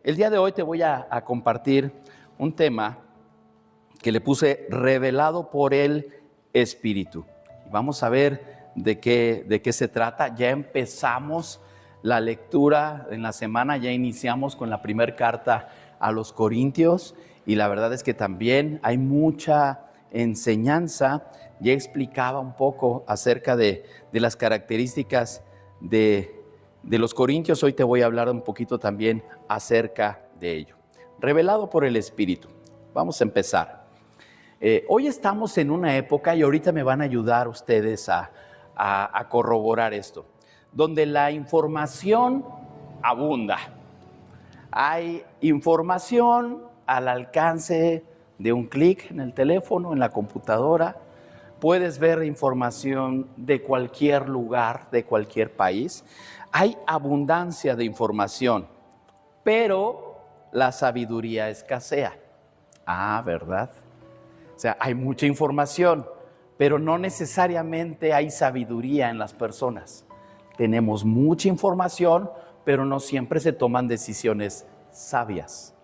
El día de hoy te voy a compartir un tema que le puse revelado por el Espíritu. Vamos a ver de qué se trata. Ya empezamos la lectura en la semana, ya iniciamos con la primera carta a los Corintios y la verdad es que también hay mucha enseñanza. Ya explicaba un poco acerca de las características de los Corintios. Hoy te voy a hablar un poquito también acerca de ello. Revelado por el Espíritu. Vamos a empezar. Hoy estamos en una época, y ahorita me van a ayudar ustedes a corroborar esto, donde la información abunda. Hay información al alcance de un clic en el teléfono, en la computadora. Puedes ver información de cualquier lugar, de cualquier país. Hay abundancia de información, pero la sabiduría escasea. ¿Verdad? O sea, hay mucha información, pero no necesariamente hay sabiduría en las personas. Tenemos mucha información, pero no siempre se toman decisiones sabias.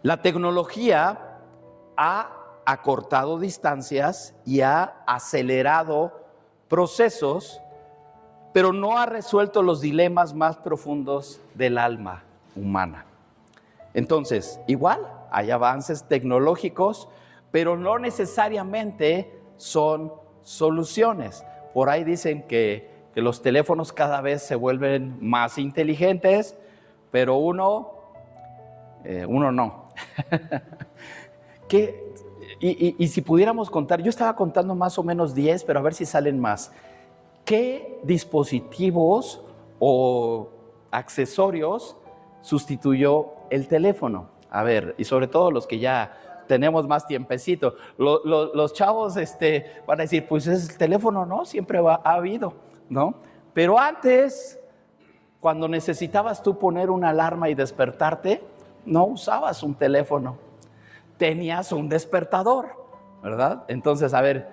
La tecnología ha acortado distancias y ha acelerado procesos, pero no ha resuelto los dilemas más profundos del alma humana. Entonces, igual hay avances tecnológicos, pero no necesariamente son soluciones. Por ahí dicen que los teléfonos cada vez se vuelven más inteligentes, pero uno no. Y si pudiéramos contar, yo estaba contando más o menos 10, pero a ver si salen más. ¿Qué dispositivos o accesorios sustituyó el teléfono? A ver, y sobre todo los que ya tenemos más tiempecito. Los chavos van a decir, pues es el teléfono, ¿no? Siempre ha habido, ¿no? Pero antes, cuando necesitabas tú poner una alarma y despertarte, no usabas un teléfono, tenías un despertador, ¿verdad? Entonces, a ver,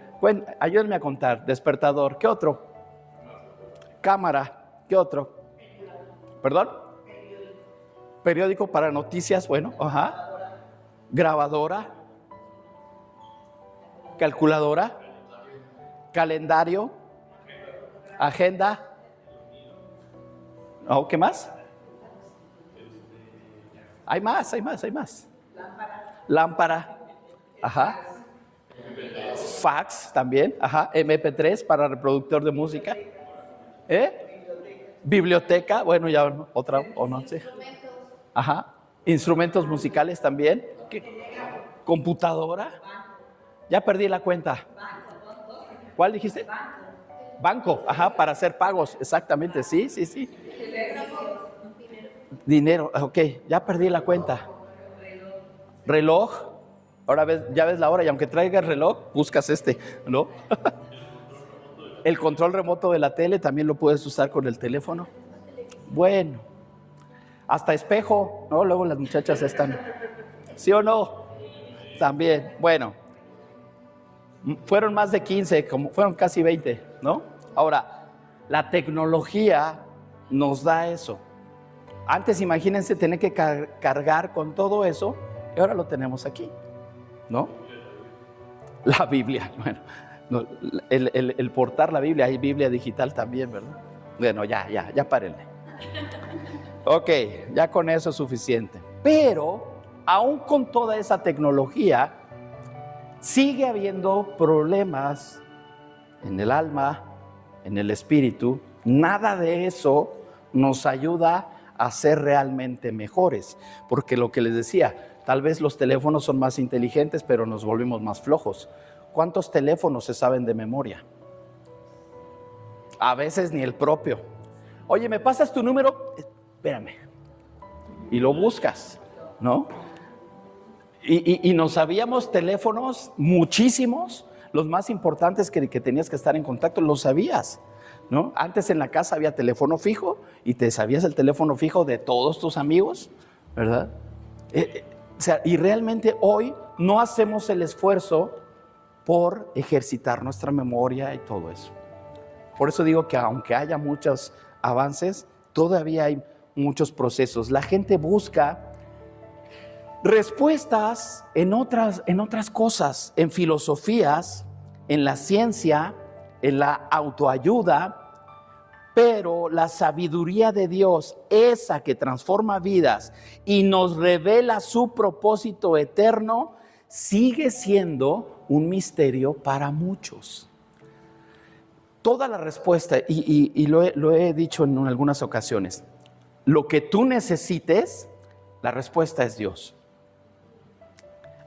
ayúdenme a contar. Despertador, ¿qué otro? Cámara, ¿qué otro? ¿Perdón? Periódico para noticias, bueno, ajá. Grabadora, calculadora, calendario, agenda. ¿Qué más? Hay más. Lámpara, ajá. Fax también, ajá. MP3 para reproductor de música. Biblioteca, bueno, ya otra, o no sé. Ajá. Instrumentos musicales también. Computadora. Ya perdí la cuenta. ¿Cuál dijiste? Banco, ajá, para hacer pagos, exactamente, sí. Dinero, ok, ya perdí la cuenta. Reloj, ahora ya ves la hora y aunque traigas reloj, buscas ¿no? El control remoto de la tele también lo puedes usar con el teléfono. Bueno, hasta espejo, ¿no? Luego las muchachas están, ¿sí o no? También, bueno, fueron más de 15, fueron casi 20, ¿no? Ahora, la tecnología nos da eso. Antes, imagínense tener que cargar con todo eso, y ahora lo tenemos aquí, ¿no? La Biblia, bueno, no, el portar la Biblia, hay Biblia digital también, ¿verdad? Bueno, ya párenle. Ok, ya con eso es suficiente. Pero, aún con toda esa tecnología, sigue habiendo problemas en el alma, en el espíritu. Nada de eso nos ayuda a ser realmente mejores. Porque lo que les decía, tal vez los teléfonos son más inteligentes, pero nos volvemos más flojos. ¿Cuántos teléfonos se saben de memoria? A veces ni el propio. Oye, ¿me pasas tu número? Espérame. Y lo buscas, ¿no? Y nos sabíamos teléfonos muchísimos, los más importantes que tenías que estar en contacto, los sabías, ¿no? Antes en la casa había teléfono fijo y te sabías el teléfono fijo de todos tus amigos, ¿verdad? O sea, y realmente hoy no hacemos el esfuerzo por ejercitar nuestra memoria y todo eso. Por eso digo que aunque haya muchos avances, todavía hay muchos procesos. La gente busca respuestas en otras cosas, en filosofías, en la ciencia, en la autoayuda, pero la sabiduría de Dios, esa que transforma vidas y nos revela su propósito eterno, sigue siendo un misterio para muchos. Toda la respuesta, y lo he dicho en algunas ocasiones, lo que tú necesites, la respuesta es Dios.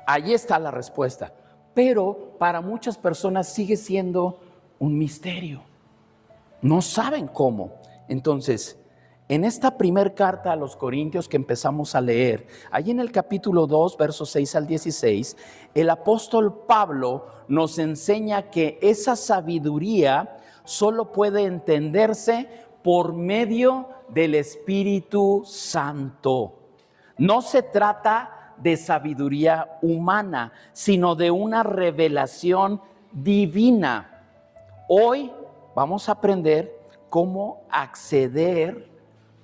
Ahí está la respuesta, pero para muchas personas sigue siendo un misterio. No saben cómo. Entonces, en esta primer carta a los Corintios que empezamos a leer, allí en el capítulo 2, versos 6 al 16, el apóstol Pablo nos enseña que esa sabiduría solo puede entenderse por medio del Espíritu Santo. No se trata de sabiduría humana, sino de una revelación divina. Hoy vamos a aprender cómo acceder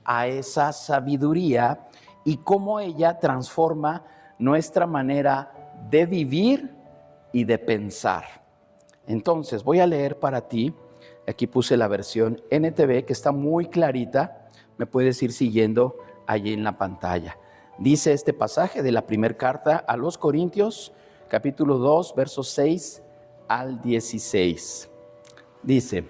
a esa sabiduría y cómo ella transforma nuestra manera de vivir y de pensar. Entonces, voy a leer para ti, aquí puse la versión NTV que está muy clarita, me puedes ir siguiendo allí en la pantalla. Dice este pasaje de la primera carta a los Corintios, capítulo 2, versos 6 al 16. Dice: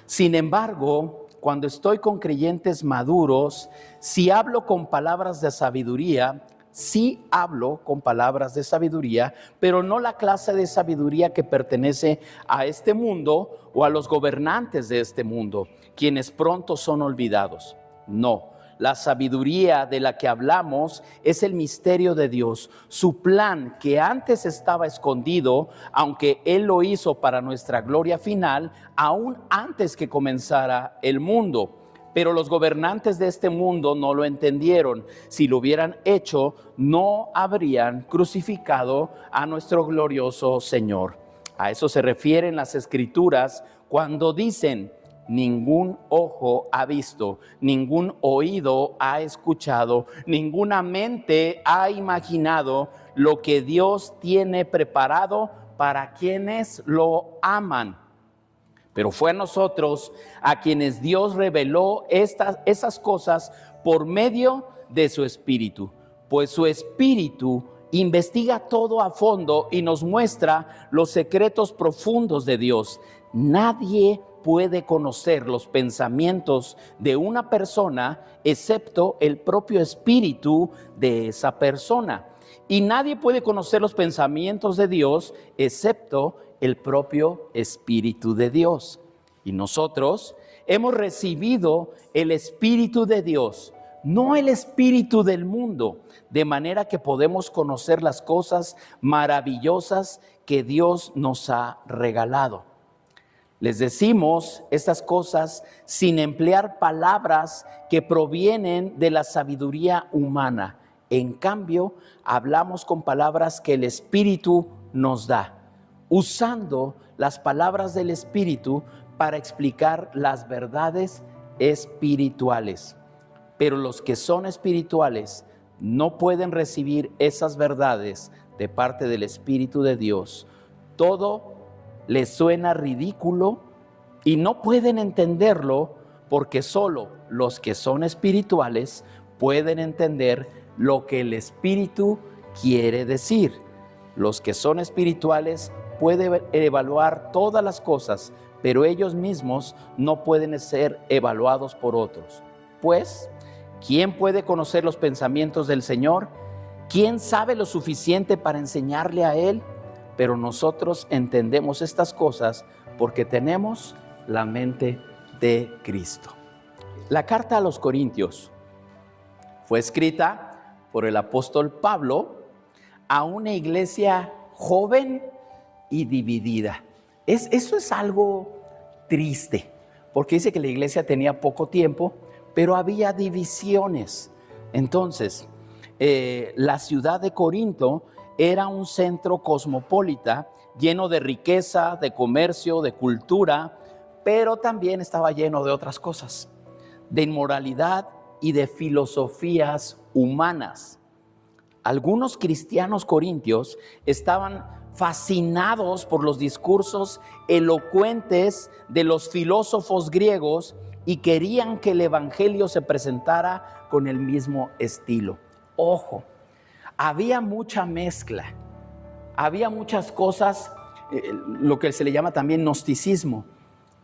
sin embargo, cuando estoy con creyentes maduros, si hablo con palabras de sabiduría, sí hablo con palabras de sabiduría, pero no la clase de sabiduría que pertenece a este mundo o a los gobernantes de este mundo, quienes pronto son olvidados. No. La sabiduría de la que hablamos es el misterio de Dios, su plan que antes estaba escondido, aunque Él lo hizo para nuestra gloria final, aún antes que comenzara el mundo. Pero los gobernantes de este mundo no lo entendieron. Si lo hubieran hecho, no habrían crucificado a nuestro glorioso Señor. A eso se refieren las Escrituras cuando dicen: ningún ojo ha visto, ningún oído ha escuchado, ninguna mente ha imaginado lo que Dios tiene preparado para quienes lo aman. Pero fue a nosotros a quienes Dios reveló esas cosas por medio de su Espíritu, pues su Espíritu investiga todo a fondo y nos muestra los secretos profundos de Dios. Nadie puede conocer los pensamientos de una persona excepto el propio espíritu de esa persona. Y nadie puede conocer los pensamientos de Dios excepto el propio Espíritu de Dios. Y nosotros hemos recibido el Espíritu de Dios, no el espíritu del mundo, de manera que podemos conocer las cosas maravillosas que Dios nos ha regalado. Les decimos estas cosas sin emplear palabras que provienen de la sabiduría humana. En cambio, hablamos con palabras que el Espíritu nos da, usando las palabras del Espíritu para explicar las verdades espirituales. Pero los que son espirituales no pueden recibir esas verdades de parte del Espíritu de Dios. Todo les suena ridículo y no pueden entenderlo porque solo los que son espirituales pueden entender lo que el Espíritu quiere decir. Los que son espirituales pueden evaluar todas las cosas, pero ellos mismos no pueden ser evaluados por otros. Pues, ¿quién puede conocer los pensamientos del Señor? ¿Quién sabe lo suficiente para enseñarle a Él? Pero nosotros entendemos estas cosas porque tenemos la mente de Cristo. La carta a los Corintios fue escrita por el apóstol Pablo a una iglesia joven y dividida. Eso es algo triste, porque dice que la iglesia tenía poco tiempo, pero había divisiones. Entonces, la ciudad de Corinto era un centro cosmopolita lleno de riqueza, de comercio, de cultura, pero también estaba lleno de otras cosas, de inmoralidad y de filosofías humanas. algunos cristianos corintios estaban fascinados por los discursos elocuentes de los filósofos griegos y querían que el evangelio se presentara con el mismo estilo. Ojo, había mucha mezcla, había muchas cosas, lo que se le llama también gnosticismo,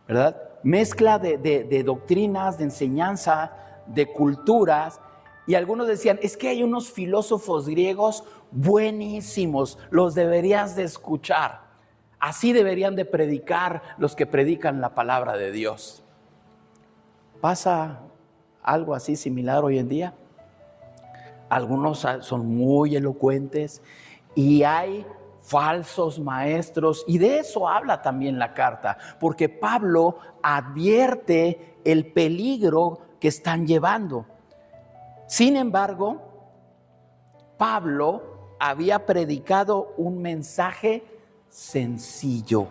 ¿verdad? Mezcla de doctrinas, de enseñanza, de culturas. Y algunos decían, es que hay unos filósofos griegos buenísimos, los deberías de escuchar. Así deberían de predicar los que predican la palabra de Dios. ¿Pasa algo así similar hoy en día? Algunos son muy elocuentes y hay falsos maestros, y de eso habla también la carta, porque Pablo advierte el peligro que están llevando. Sin embargo, Pablo había predicado un mensaje sencillo: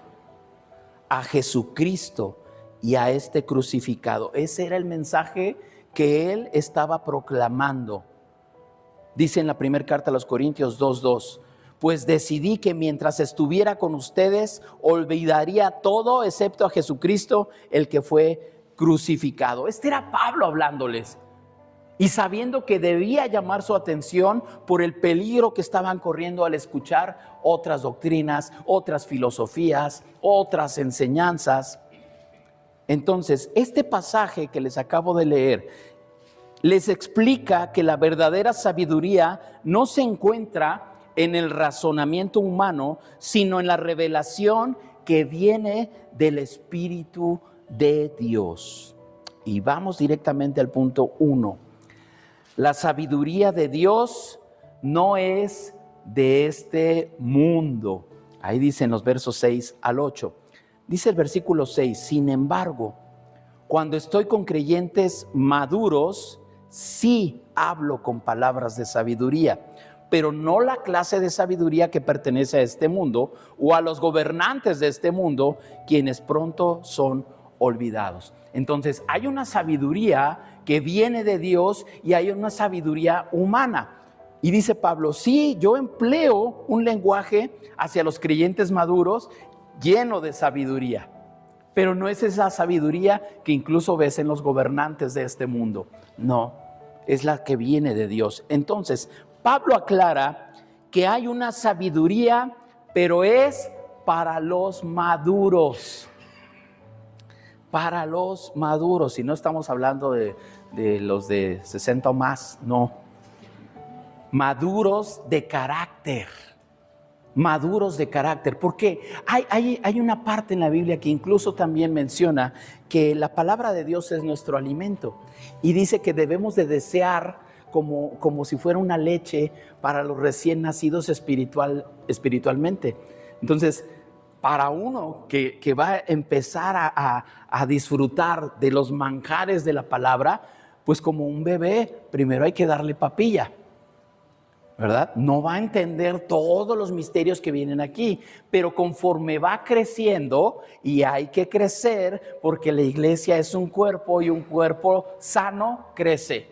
a Jesucristo y a este crucificado. Ese era el mensaje que él estaba proclamando. Dice en la primera carta a los Corintios 2:2, pues decidí que mientras estuviera con ustedes olvidaría todo excepto a Jesucristo, el que fue crucificado. Este era Pablo hablándoles, y sabiendo que debía llamar su atención por el peligro que estaban corriendo al escuchar otras doctrinas, otras filosofías, otras enseñanzas. Entonces, este pasaje que les acabo de leer les explica que la verdadera sabiduría no se encuentra en el razonamiento humano, sino en la revelación que viene del Espíritu de Dios. Y vamos directamente al punto 1. La sabiduría de Dios no es de este mundo. Ahí dicen los versos 6 al 8. Dice el versículo 6, sin embargo, cuando estoy con creyentes maduros, sí hablo con palabras de sabiduría, pero no la clase de sabiduría que pertenece a este mundo o a los gobernantes de este mundo, quienes pronto son olvidados. Entonces, hay una sabiduría que viene de Dios y hay una sabiduría humana. Y dice Pablo, sí, yo empleo un lenguaje hacia los creyentes maduros lleno de sabiduría, pero no es esa sabiduría que incluso ves en los gobernantes de este mundo. No, es la que viene de Dios. Entonces, Pablo aclara que hay una sabiduría, pero es para los maduros. Para los maduros, y no estamos hablando de los de 60 o más, no. Maduros de carácter. Maduros de carácter, porque hay una parte en la Biblia que incluso también menciona que la palabra de Dios es nuestro alimento, y dice que debemos de desear como si fuera una leche para los recién nacidos espiritualmente. Entonces, para uno que va a empezar a disfrutar de los manjares de la palabra, pues como un bebé, primero hay que darle papilla, ¿verdad? No va a entender todos los misterios que vienen aquí, pero conforme va creciendo, y hay que crecer porque la iglesia es un cuerpo y un cuerpo sano crece.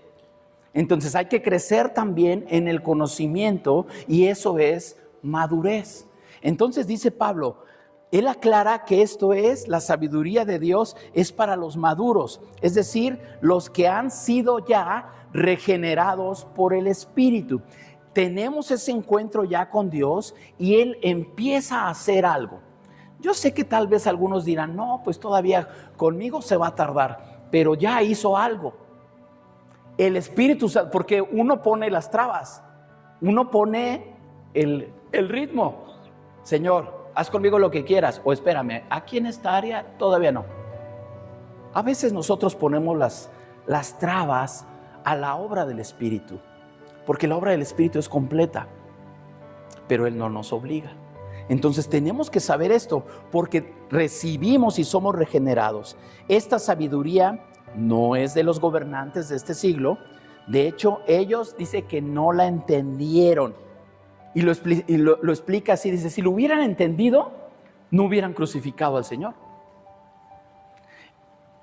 Entonces hay que crecer también en el conocimiento, y eso es madurez. Entonces dice Pablo, él aclara que esto es, la sabiduría de Dios es para los maduros, es decir, los que han sido ya regenerados por el Espíritu. Tenemos ese encuentro ya con Dios y Él empieza a hacer algo. Yo sé que tal vez algunos dirán, no, pues todavía conmigo se va a tardar, pero ya hizo algo. El Espíritu Santo, porque uno pone las trabas, uno pone el ritmo. Señor, haz conmigo lo que quieras, o espérame, aquí en esta área todavía no. A veces nosotros ponemos las trabas a la obra del Espíritu, porque la obra del Espíritu es completa, pero Él no nos obliga. Entonces tenemos que saber esto, porque recibimos y somos regenerados. Esta sabiduría no es de los gobernantes de este siglo. De hecho, ellos dice que no la entendieron. Y lo explica así, dice, si lo hubieran entendido, no hubieran crucificado al Señor.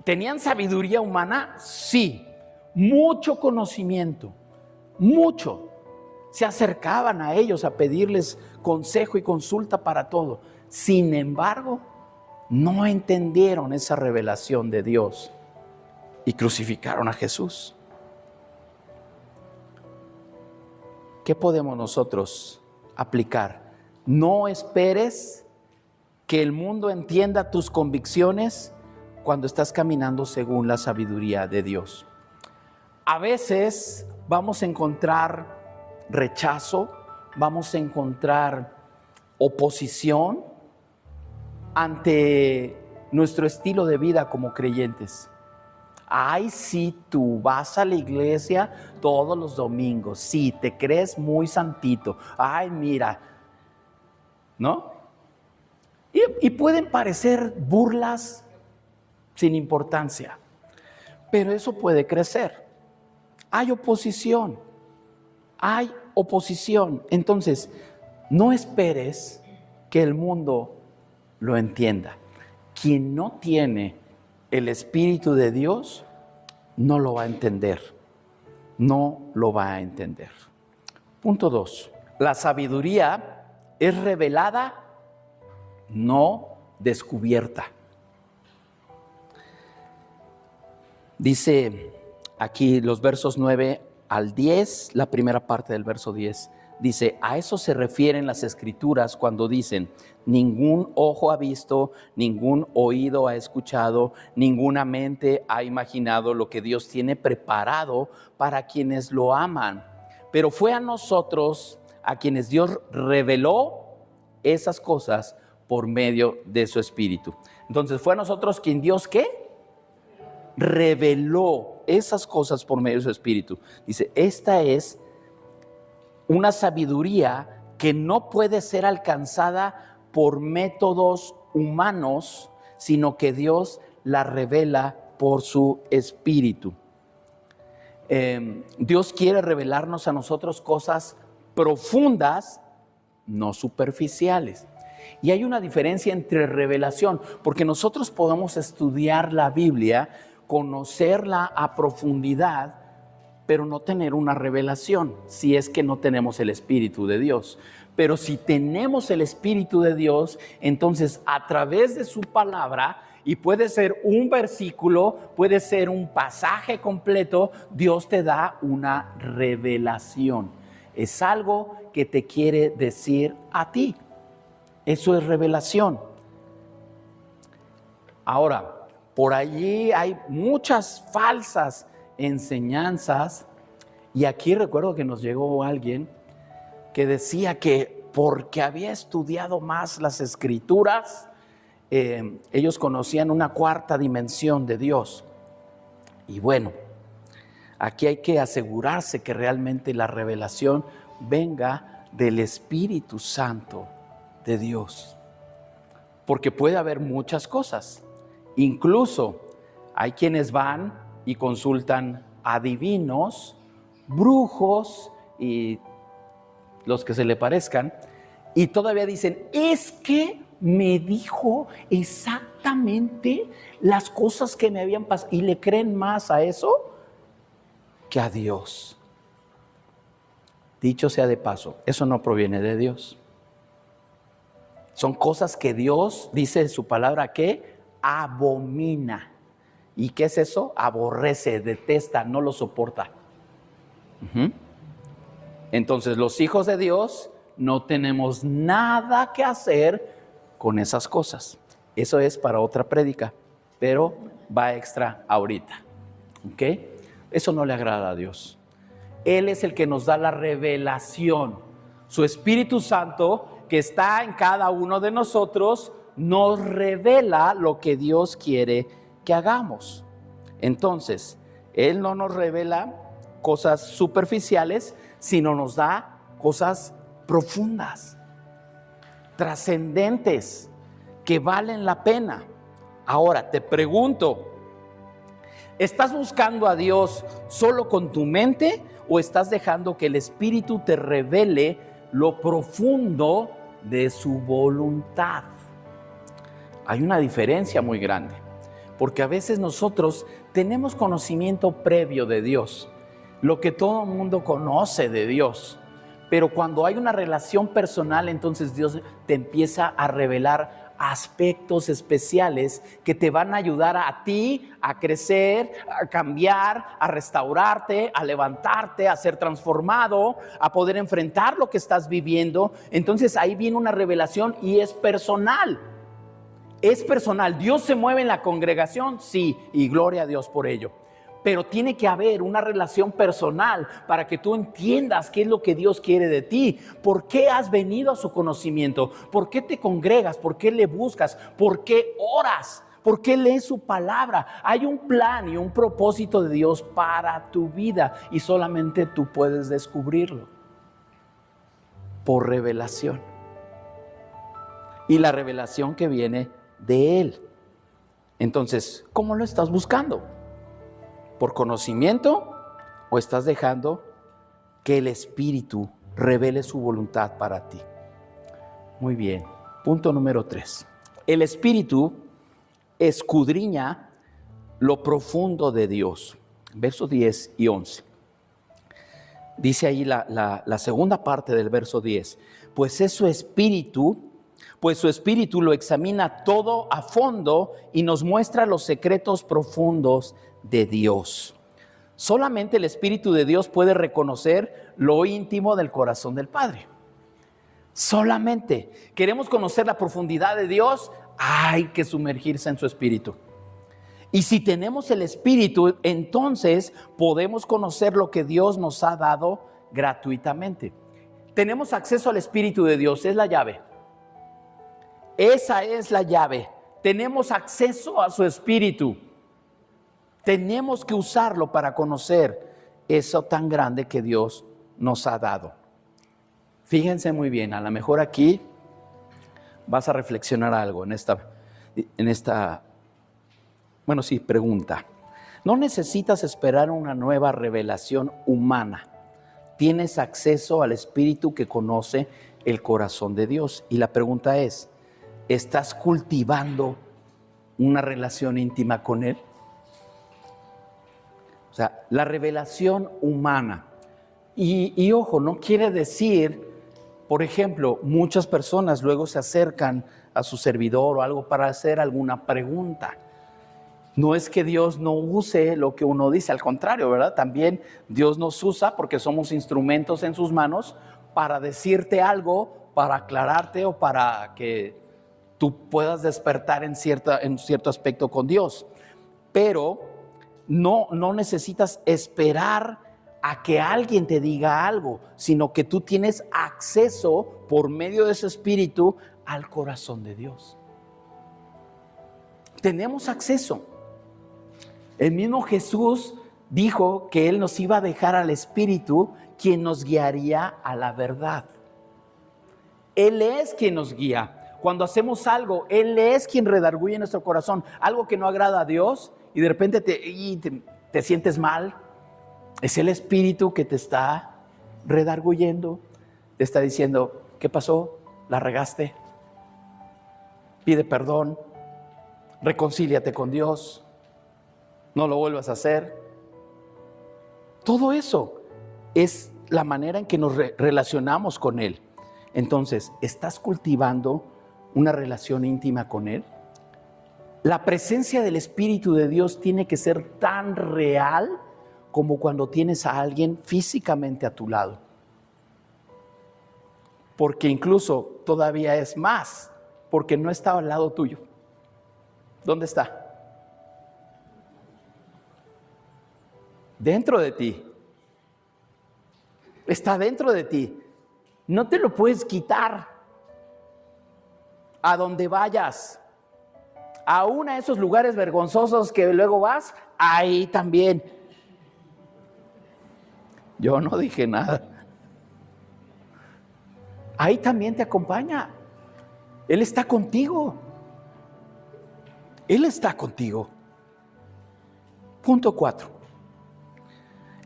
¿Tenían sabiduría humana? Sí, mucho conocimiento, mucho. se acercaban a ellos a pedirles consejo y consulta para todo. Sin embargo, no entendieron esa revelación de Dios y crucificaron a Jesús. ¿Qué podemos nosotros aplicar? No esperes que el mundo entienda tus convicciones cuando estás caminando según la sabiduría de Dios. A veces vamos a encontrar rechazo, vamos a encontrar oposición ante nuestro estilo de vida como creyentes. Ay, sí, tú vas a la iglesia todos los domingos, sí, te crees muy santito, ay, mira, ¿no? Y pueden parecer burlas sin importancia, pero eso puede crecer. Hay oposición. Entonces, no esperes que el mundo lo entienda. Quien no tiene el Espíritu de Dios, no lo va a entender. No lo va a entender. Punto 2. La sabiduría es revelada, no descubierta. Dice aquí los versos 9 al 10, la primera parte del verso 10, dice, a eso se refieren las Escrituras cuando dicen, ningún ojo ha visto, ningún oído ha escuchado, ninguna mente ha imaginado lo que Dios tiene preparado para quienes lo aman. Pero fue a nosotros a quienes Dios reveló esas cosas por medio de su Espíritu. Entonces, fue a nosotros quien Dios, ¿qué? Reveló esas cosas por medio de su Espíritu. Dice, esta es una sabiduría que no puede ser alcanzada por métodos humanos, sino que Dios la revela por su Espíritu. Dios quiere revelarnos a nosotros cosas profundas, no superficiales. Y hay una diferencia entre revelación, porque nosotros podemos estudiar la Biblia, conocerla a profundidad, pero no tener una revelación, si es que no tenemos el Espíritu de Dios. Pero si tenemos el Espíritu de Dios, entonces a través de su palabra, y puede ser un versículo, puede ser un pasaje completo, Dios te da una revelación. Es algo que te quiere decir a ti. Eso es revelación. Ahora, por allí hay muchas falsas enseñanzas, y aquí recuerdo que nos llegó alguien que decía que porque había estudiado más las Escrituras, ellos conocían una cuarta dimensión de Dios. Y bueno, aquí hay que asegurarse que realmente la revelación venga del Espíritu Santo de Dios, porque puede haber muchas cosas. Incluso hay quienes van y consultan adivinos, brujos y los que se le parezcan, y todavía dicen, es que me dijo exactamente las cosas que me habían pasado, y le creen más a eso que a Dios. Dicho sea de paso, eso no proviene de Dios. Son cosas que Dios, dice en su palabra, que abomina. ¿Y qué es eso? Aborrece, detesta, no lo soporta. Entonces, los hijos de Dios no tenemos nada que hacer con esas cosas. Eso es para otra prédica, pero va extra ahorita. ¿Ok? Eso no le agrada a Dios. Él es el que nos da la revelación. Su Espíritu Santo, que está en cada uno de nosotros, nos revela lo que Dios quiere que hagamos. Entonces, Él no nos revela cosas superficiales, sino nos da cosas profundas, trascendentes, que valen la pena. Ahora, te pregunto, ¿estás buscando a Dios solo con tu mente o estás dejando que el Espíritu te revele lo profundo de su voluntad? Hay una diferencia muy grande, porque a veces nosotros tenemos conocimiento previo de Dios, lo que todo el mundo conoce de Dios, Pero cuando hay una relación personal, entonces Dios te empieza a revelar aspectos especiales que te van a ayudar a ti a crecer, a cambiar, a restaurarte, a levantarte, a ser transformado, a poder enfrentar lo que estás viviendo. Entonces ahí viene una revelación y es personal. Es personal. ¿Dios se mueve en la congregación? Sí, y gloria a Dios por ello. Pero tiene que haber una relación personal para que tú entiendas qué es lo que Dios quiere de ti. ¿Por qué has venido a su conocimiento? ¿Por qué te congregas? ¿Por qué le buscas? ¿Por qué oras? ¿Por qué lees su palabra? Hay un plan y un propósito de Dios para tu vida y solamente tú puedes descubrirlo por revelación. Y la revelación que viene de Él. Entonces, ¿cómo lo estás buscando? ¿Por conocimiento o estás dejando que el Espíritu revele su voluntad para ti? Muy bien. Punto número 3. El Espíritu escudriña lo profundo de Dios. Versos 10 y 11. Dice ahí la segunda parte del verso 10. Pues su Espíritu lo examina todo a fondo y nos muestra los secretos profundos de Dios. Solamente el Espíritu de Dios puede reconocer lo íntimo del corazón del Padre. Solamente. ¿Queremos conocer la profundidad de Dios? Hay que sumergirse en su Espíritu. Y si tenemos el Espíritu, entonces podemos conocer lo que Dios nos ha dado gratuitamente. Tenemos acceso al Espíritu de Dios, es la llave. Esa es la llave. Tenemos acceso a su Espíritu. Tenemos que usarlo para conocer eso tan grande que Dios nos ha dado. Fíjense muy bien, a lo mejor aquí vas a reflexionar algo en esta pregunta. No necesitas esperar una nueva revelación humana. Tienes acceso al Espíritu que conoce el corazón de Dios. Y la pregunta es, ¿estás cultivando una relación íntima con Él? O sea, la revelación humana. Y ojo, no quiere decir, por ejemplo, muchas personas luego se acercan a su servidor o algo para hacer alguna pregunta. No es que Dios no use lo que uno dice, al contrario, ¿verdad? También Dios nos usa porque somos instrumentos en sus manos para decirte algo, para aclararte o para que tú puedas despertar en cierto aspecto con Dios. Pero no necesitas esperar a que alguien te diga algo, sino que tú tienes acceso por medio de ese Espíritu al corazón de Dios. Tenemos acceso. El mismo Jesús dijo que Él nos iba a dejar al Espíritu, quien nos guiaría a la verdad. Él es quien nos guía. Cuando hacemos algo, Él es quien redarguye nuestro corazón. Algo que no agrada a Dios y de repente te sientes mal. Es el Espíritu que te está redarguyendo. Te está diciendo, ¿qué pasó? ¿La regaste? Pide perdón. Reconcíliate con Dios. No lo vuelvas a hacer. Todo eso es la manera en que nos relacionamos con Él. Entonces, ¿estás cultivando una relación íntima con Él? La presencia del Espíritu de Dios tiene que ser tan real como cuando tienes a alguien físicamente a tu lado. Porque incluso todavía es más, porque no está al lado tuyo. ¿Dónde está? Dentro de ti. Está dentro de ti. No te lo puedes quitar. A donde vayas, aún a esos lugares vergonzosos que luego vas, ahí también. Yo no dije nada. Ahí también te acompaña. Él está contigo. Él está contigo. Punto 4.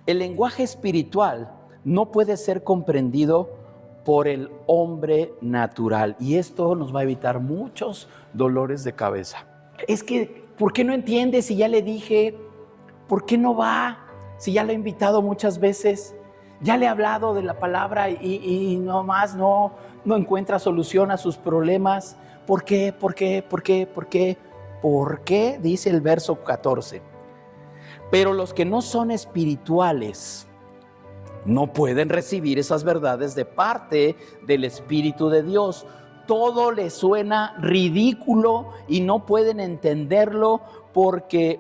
El lenguaje espiritual no puede ser comprendido por el hombre natural. Y esto nos va a evitar muchos dolores de cabeza. Es que, ¿por qué no entiende si ya le dije? ¿Por qué no va? Si ya lo he invitado muchas veces. Ya le he hablado de la palabra y nomás no encuentra solución a sus problemas. ¿Por qué? ¿Por qué? ¿Por qué? ¿Por qué? ¿Por qué? Dice el verso 14. Pero los que no son espirituales no pueden recibir esas verdades de parte del Espíritu de Dios. Todo les suena ridículo y no pueden entenderlo, porque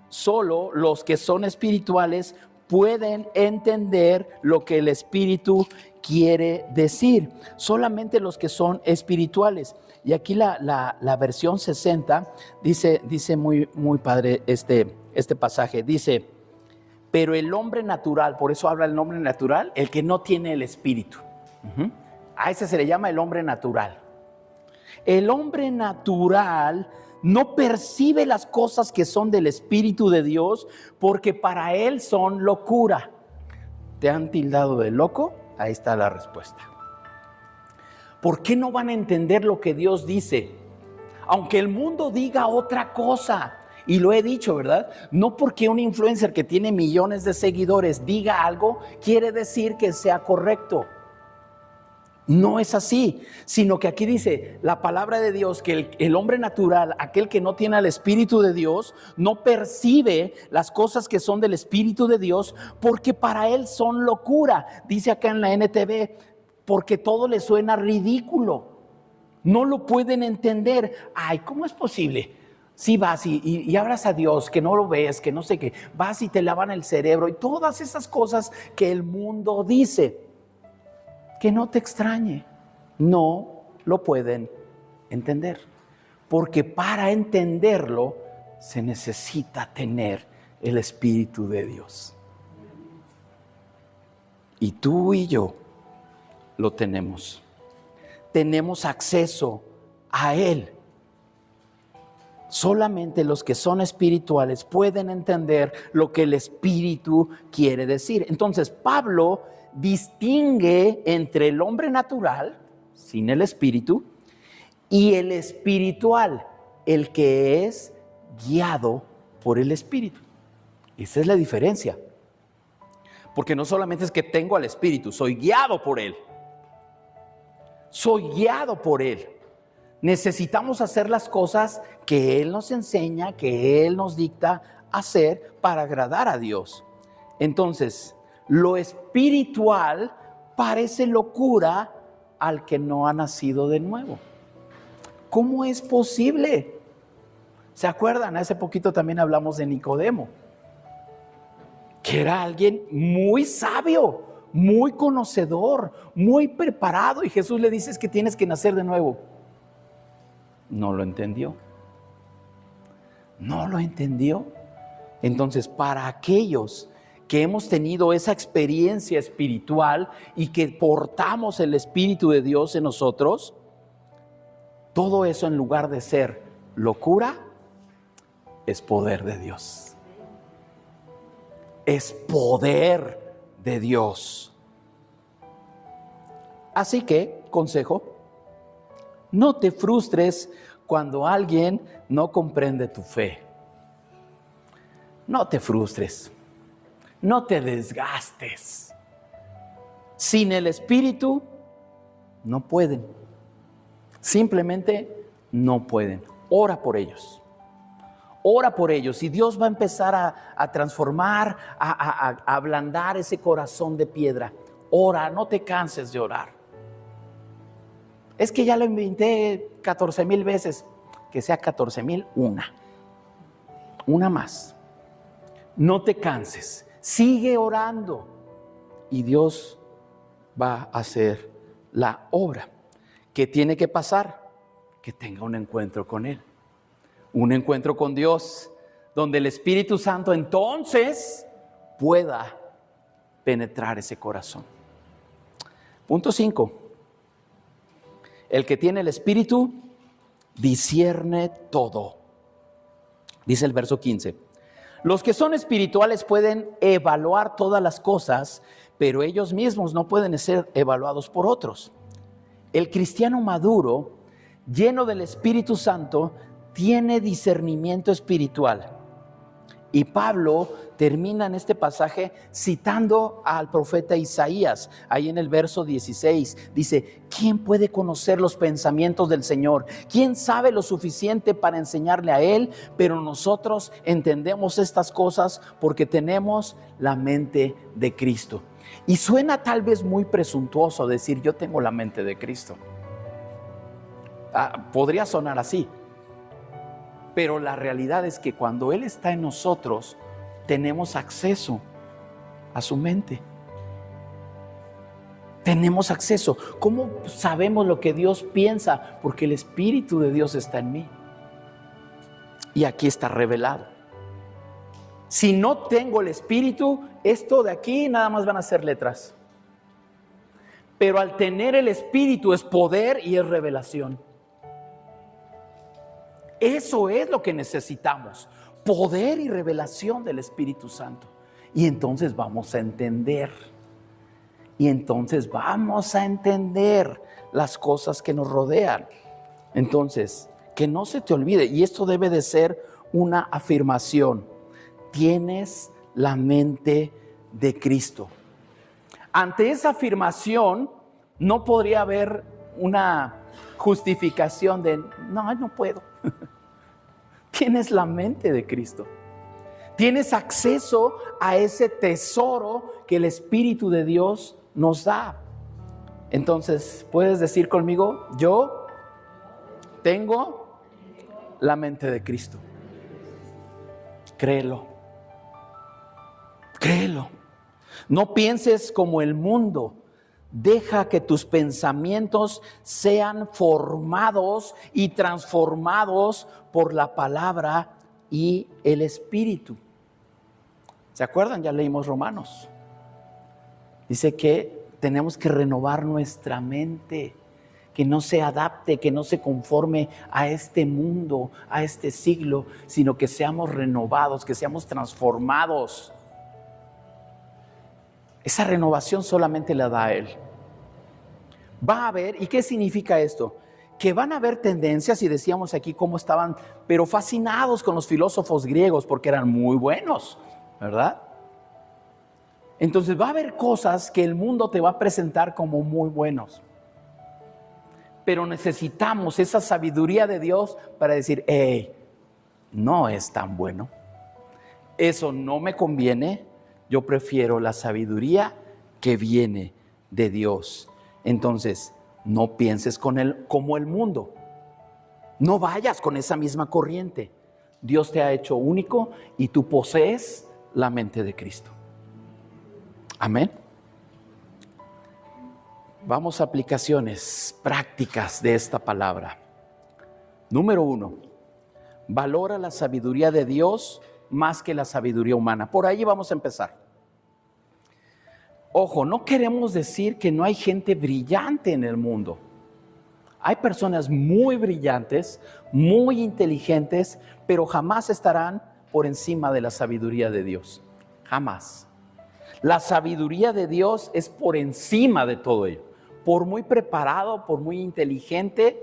solo los que son espirituales pueden entender lo que el Espíritu quiere decir. Solamente los que son espirituales. Y aquí la versión 60 dice muy padre este pasaje. Dice: pero el hombre natural, por eso habla el hombre natural, el que no tiene el Espíritu. A ese se le llama el hombre natural. El hombre natural no percibe las cosas que son del Espíritu de Dios, porque para él son locura. ¿Te han tildado de loco? Ahí está la respuesta. ¿Por qué no van a entender lo que Dios dice? Aunque el mundo diga otra cosa. Y lo he dicho, ¿verdad? No porque un influencer que tiene millones de seguidores diga algo, quiere decir que sea correcto. No es así, sino que aquí dice la palabra de Dios que el hombre natural, aquel que no tiene el Espíritu de Dios, no percibe las cosas que son del Espíritu de Dios, porque para él son locura. Dice acá en la NTV, porque todo le suena ridículo. No lo pueden entender. Ay, ¿cómo es posible? Si vas y hablas a Dios, que no lo ves, que no sé qué, vas y te lavan el cerebro y todas esas cosas que el mundo dice. Que no te extrañe, no lo pueden entender, porque para entenderlo se necesita tener el Espíritu de Dios. Y tú y yo lo tenemos. Tenemos acceso a Él. Solamente los que son espirituales pueden entender lo que el Espíritu quiere decir. Entonces, Pablo distingue entre el hombre natural, sin el Espíritu, y el espiritual, el que es guiado por el Espíritu. Esa es la diferencia. Porque no solamente es que tengo al Espíritu, soy guiado por Él. Soy guiado por Él. Necesitamos hacer las cosas que Él nos enseña, que Él nos dicta hacer para agradar a Dios. Entonces, lo espiritual parece locura al que no ha nacido de nuevo. ¿Cómo es posible? ¿Se acuerdan? Hace poquito también hablamos de Nicodemo, que era alguien muy sabio, muy conocedor, muy preparado, y Jesús le dice: es que tienes que nacer de nuevo. No lo entendió. No lo entendió. Entonces, para aquellos que hemos tenido esa experiencia espiritual y que portamos el Espíritu de Dios en nosotros, todo eso, en lugar de ser locura, es poder de Dios. Es poder de Dios. Así que, consejo: no te frustres cuando alguien no comprende tu fe. No te frustres. No te desgastes. Sin el Espíritu no pueden. Simplemente no pueden. Ora por ellos. Ora por ellos y Dios va a empezar a transformar, a ablandar ese corazón de piedra. Ora, no te canses de orar. Es que ya lo inventé 14,000 veces. Que sea 14,000, una más. No te canses. Sigue orando y Dios va a hacer la obra. ¿Qué tiene que pasar? Que tenga un encuentro con Él. Un encuentro con Dios, donde el Espíritu Santo entonces pueda penetrar ese corazón. Punto 5. El que tiene el Espíritu discierne todo. Dice el verso 15. Los que son espirituales pueden evaluar todas las cosas, pero ellos mismos no pueden ser evaluados por otros. El cristiano maduro, lleno del Espíritu Santo, tiene discernimiento espiritual. Y Pablo termina en este pasaje citando al profeta Isaías. Ahí en el verso 16 dice: ¿quién puede conocer los pensamientos del Señor? ¿Quién sabe lo suficiente para enseñarle a Él? Pero nosotros entendemos estas cosas porque tenemos la mente de Cristo. Y suena tal vez muy presuntuoso decir: yo tengo la mente de Cristo. Podría sonar así. Pero la realidad es que cuando Él está en nosotros, tenemos acceso a su mente. Tenemos acceso. ¿Cómo sabemos lo que Dios piensa? Porque el Espíritu de Dios está en mí. Y aquí está revelado. Si no tengo el Espíritu, esto de aquí nada más van a ser letras. Pero al tener el Espíritu es poder y es revelación. Eso es lo que necesitamos, poder y revelación del Espíritu Santo. Y entonces vamos a entender. Las cosas que nos rodean. Entonces, que no se te olvide, y esto debe de ser una afirmación: tienes la mente de Cristo. Ante esa afirmación no podría haber una justificación de no puedo. Tienes la mente de Cristo. Tienes acceso a ese tesoro que el Espíritu de Dios nos da. Entonces, ¿puedes decir conmigo? Yo tengo la mente de Cristo. Créelo. Créelo. No pienses como el mundo. Deja que tus pensamientos sean formados y transformados por la palabra y el Espíritu. ¿Se acuerdan? Ya leímos Romanos. Dice que tenemos que renovar nuestra mente, que no se adapte, que no se conforme a este mundo, a este siglo, sino que seamos renovados, que seamos transformados. Esa renovación solamente la da Él. Va a haber, ¿y qué significa esto? Que van a haber tendencias, y decíamos aquí cómo estaban, pero fascinados con los filósofos griegos porque eran muy buenos, ¿verdad? Entonces va a haber cosas que el mundo te va a presentar como muy buenos. Pero necesitamos esa sabiduría de Dios para decir: no es tan bueno. Eso no me conviene. Yo prefiero la sabiduría que viene de Dios. Entonces, no pienses como el mundo. No vayas con esa misma corriente. Dios te ha hecho único y tú posees la mente de Cristo. Amén. Vamos a aplicaciones prácticas de esta palabra. Número 1, valora la sabiduría de Dios más que la sabiduría humana. Por ahí vamos a empezar. Ojo, no queremos decir que no hay gente brillante en el mundo. Hay personas muy brillantes, muy inteligentes, pero jamás estarán por encima de la sabiduría de Dios. Jamás. La sabiduría de Dios es por encima de todo ello. Por muy preparado, por muy inteligente,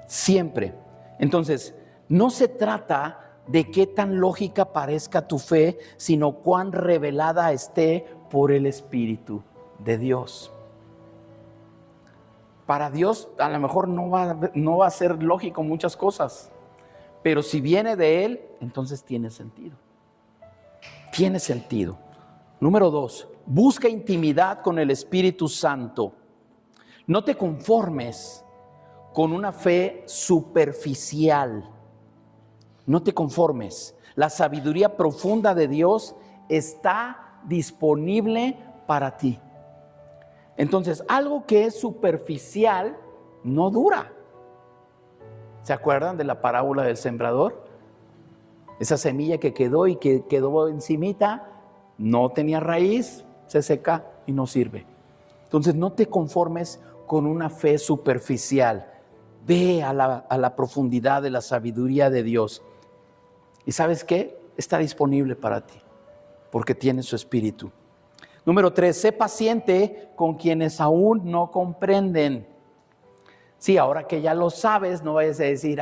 siempre. Entonces, no se trata de qué tan lógica parezca tu fe, sino cuán revelada esté por el Espíritu de Dios. Para Dios a lo mejor no va a ser lógico muchas cosas, pero si viene de Él, entonces tiene sentido. Tiene sentido. Número 2, busca intimidad con el Espíritu Santo. No te conformes con una fe superficial. No te conformes. La sabiduría profunda de Dios está disponible para ti. Entonces, algo que es superficial no dura. ¿Se acuerdan de la parábola del sembrador? Esa semilla que quedó y que quedó encimita, no tenía raíz, se seca y no sirve. Entonces, no te conformes con una fe superficial. Ve a la profundidad de la sabiduría de Dios. ¿Y sabes qué? Está disponible para ti, porque tiene su Espíritu. Número 3, sé paciente con quienes aún no comprenden. Sí, ahora que ya lo sabes, no vayas a decir: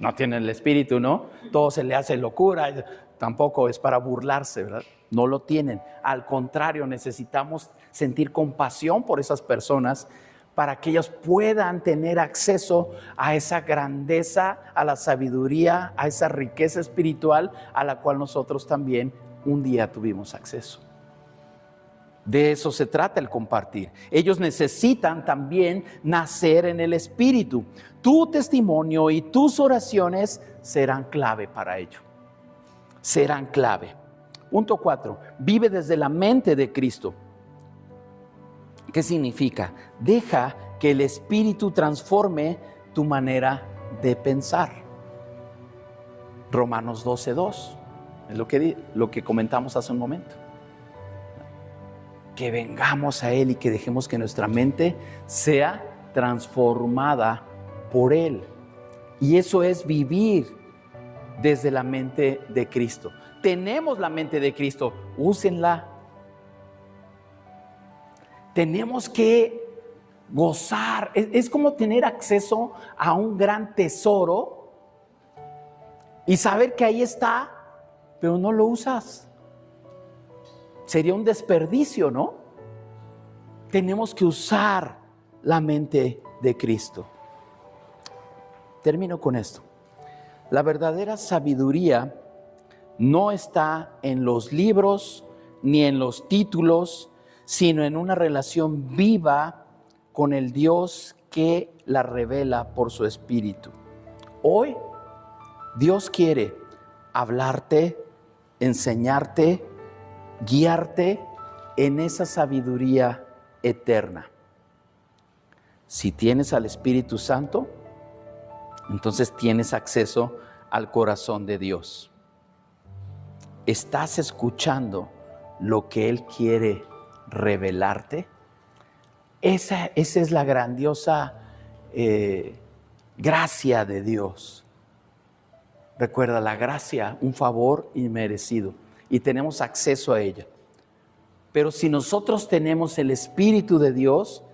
no tienen el espíritu, ¿no? Todo se le hace locura, tampoco es para burlarse, ¿verdad? No lo tienen. Al contrario, necesitamos sentir compasión por esas personas para que ellos puedan tener acceso a esa grandeza, a la sabiduría, a esa riqueza espiritual a la cual nosotros también un día tuvimos acceso. De eso se trata el compartir. Ellos necesitan también nacer en el Espíritu. Tu testimonio y tus oraciones serán clave para ello. Serán clave. Punto 4. Vive desde la mente de Cristo. ¿Qué significa? Deja que el Espíritu transforme tu manera de pensar. Romanos 12:2. Es lo que comentamos hace un momento. Que vengamos a Él y que dejemos que nuestra mente sea transformada por Él. Y eso es vivir desde la mente de Cristo. Tenemos la mente de Cristo, úsenla. Tenemos que gozar. Es como tener acceso a un gran tesoro y saber que ahí está, pero no lo usas. Sería un desperdicio, ¿no? Tenemos que usar la mente de Cristo. Termino con esto. La verdadera sabiduría no está en los libros ni en los títulos, sino en una relación viva con el Dios que la revela por su Espíritu. Hoy, Dios quiere hablarte, enseñarte, guiarte en esa sabiduría eterna. Si tienes al Espíritu Santo, entonces tienes acceso al corazón de Dios. ¿Estás escuchando lo que Él quiere revelarte? Esa es la grandiosa gracia de Dios. Recuerda, la gracia, un favor inmerecido, y tenemos acceso a ella. Pero si nosotros tenemos el Espíritu de Dios,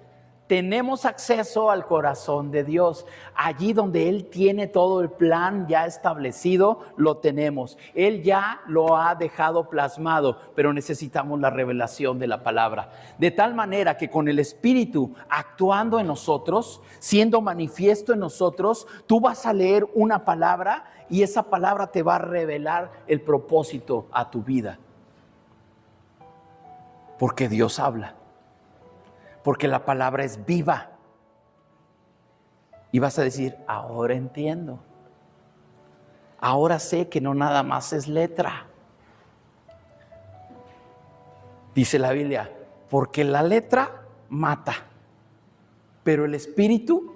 tenemos acceso al corazón de Dios. Allí donde Él tiene todo el plan ya establecido, lo tenemos. Él ya lo ha dejado plasmado, pero necesitamos la revelación de la palabra. De tal manera que con el Espíritu actuando en nosotros, siendo manifiesto en nosotros, tú vas a leer una palabra y esa palabra te va a revelar el propósito a tu vida. Porque Dios habla. Porque la palabra es viva. Y vas a decir, ahora entiendo. Ahora sé que no nada más es letra. Dice la Biblia, porque la letra mata, pero el Espíritu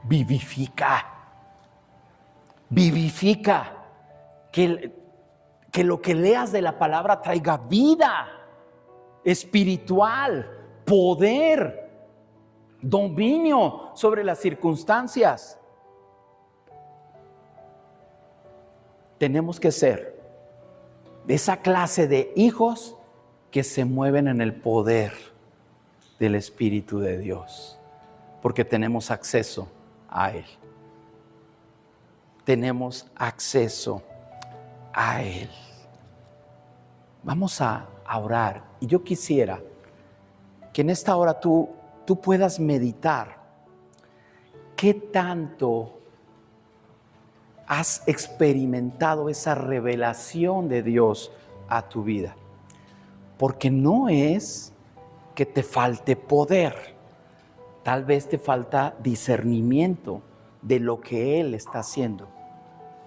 vivifica. Vivifica. Que lo que leas de la palabra traiga vida espiritual, poder, dominio sobre las circunstancias. Tenemos que ser de esa clase de hijos que se mueven en el poder del Espíritu de Dios, porque tenemos acceso a Él. Tenemos acceso a Él. Vamos a orar, y yo quisiera que en esta hora tú puedas meditar qué tanto has experimentado esa revelación de Dios a tu vida. Porque no es que te falte poder, tal vez te falta discernimiento de lo que Él está haciendo,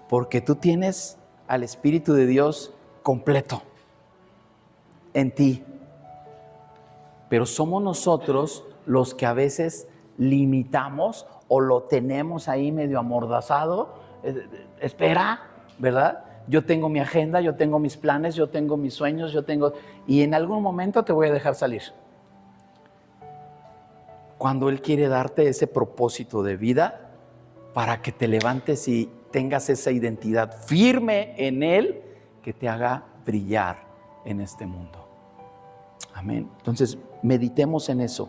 porque tú tienes al Espíritu de Dios completo en ti. Pero somos nosotros los que a veces limitamos o lo tenemos ahí medio amordazado. Espera, ¿verdad? Yo tengo mi agenda, yo tengo mis planes, yo tengo mis sueños, y en algún momento te voy a dejar salir. Cuando Él quiere darte ese propósito de vida para que te levantes y tengas esa identidad firme en Él que te haga brillar en este mundo. Amén. Entonces, meditemos en eso.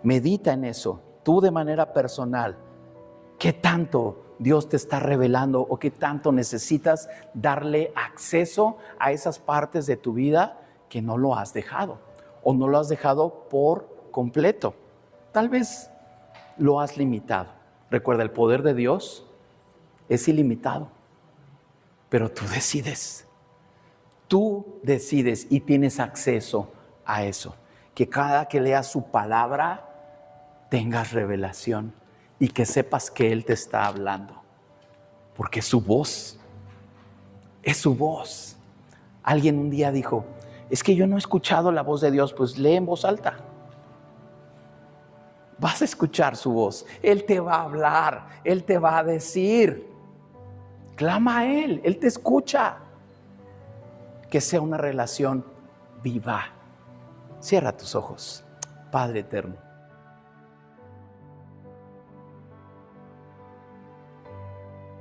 Medita en eso. Tú de manera personal. ¿Qué tanto Dios te está revelando o qué tanto necesitas darle acceso a esas partes de tu vida que no lo has dejado o no lo has dejado por completo? Tal vez lo has limitado. Recuerda, el poder de Dios es ilimitado, pero tú decides. Tú decides y tienes acceso a eso. Que cada que leas su palabra tengas revelación y que sepas que Él te está hablando. Porque es su voz. Es su voz. Alguien un día dijo, es que yo no he escuchado la voz de Dios. Pues lee en voz alta. Vas a escuchar su voz. Él te va a hablar. Él te va a decir. Clama a Él. Él te escucha. Que sea una relación viva. Cierra tus ojos. Padre eterno,